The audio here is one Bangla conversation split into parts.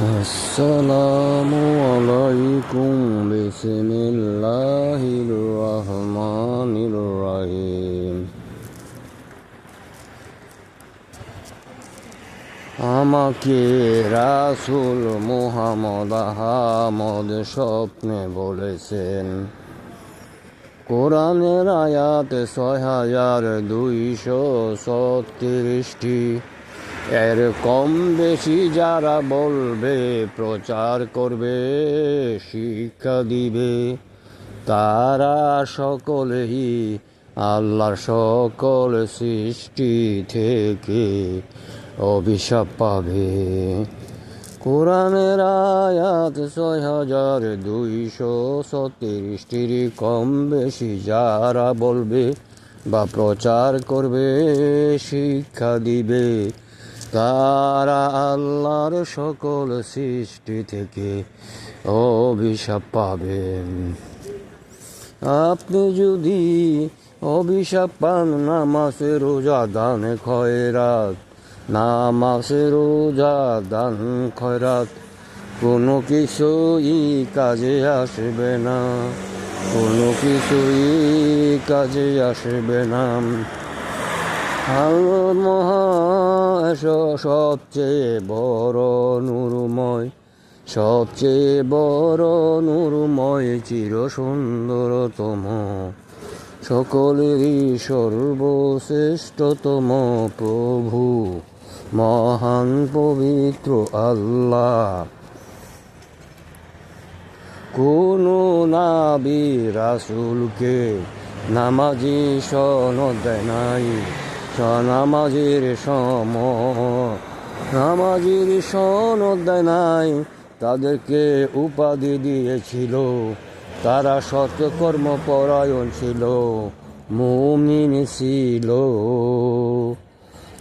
আসসালামু আলাইকুম বিসমিল্লাহির রহমানির রহিম। আমাকে রাসূল মুহাম্মদ আহমদ স্বপ্নে বলেছেন, কোরআনের আয়াত ৬,২৩৬টি, এর কম বেশি যারা বলবে, প্রচার করবে, শিক্ষা দিবে, তারা সকলেই আল্লাহর সকল সৃষ্টি থেকে অভিশাপ পাবে। কোরআনের আয়াত ৬,২৩৬টির কম বেশি যারা বলবে বা প্রচার করবে, শিক্ষা দিবে, তারা আল্লাহর সকল সৃষ্টি থেকে অভিশাপ পাবেন। আপনি যদি অভিশাপ পান, নামাজে রোজা দান খয়রাত, নামাজে রোজা দান খয়রাত কোনো কিছুই কাজে আসবে না, কোনো কিছুই কাজে আসবে না। সবচেয়ে বড় নূরময়, সবচেয়ে বড় নূরময়, চির সুন্দরতম, সকলেরই সর্বশ্রেষ্ঠতম প্রভু, মহান পবিত্র আল্লাহ। কোন নবী রাসূলকে নামাজি সনদ দেয় নাই, নামাজির নামাজির সনদ দেয় নাই, তাদেরকে উপাধি দিয়েছিল, তারা সৎকর্ম পরায়ণ ছিল, মুমিন ছিল।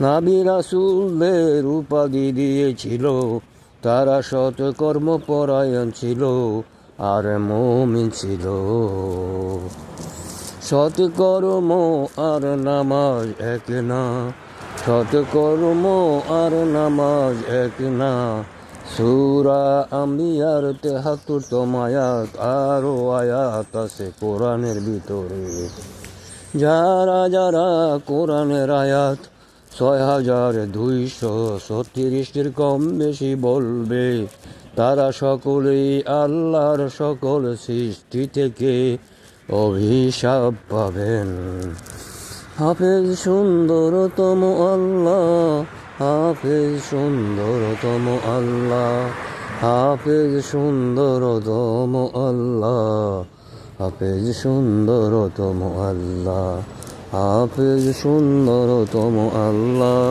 নবী রাসূলদের উপাধি দিয়েছিল, তারা সৎকর্ম পরায়ণ ছিল আর মুমিন ছিল। সৎকর্ম আর নামাজ এক না, সৎকর্ম আর নামাজ এক না। সূরা আম্বিয়ার ৭৩তম আয়াত, আরো আয়াত আছে কোরআনের ভিতরে। যারা যারা কোরআনের আয়াত ৬,২৩৬টির কম বেশি বলবে, তারা সকলেই আল্লাহর সকল সৃষ্টি থেকে অভিশাপ পাবেন। হাফেজ সুন্দরতম আল্লাহ, হাফেজ সুন্দরতম আল্লাহ, হাফেজ সুন্দরতম আল্লাহ, হাফেজ সুন্দরতম আল্লাহ, হাফেজ সুন্দরতম আল্লাহ।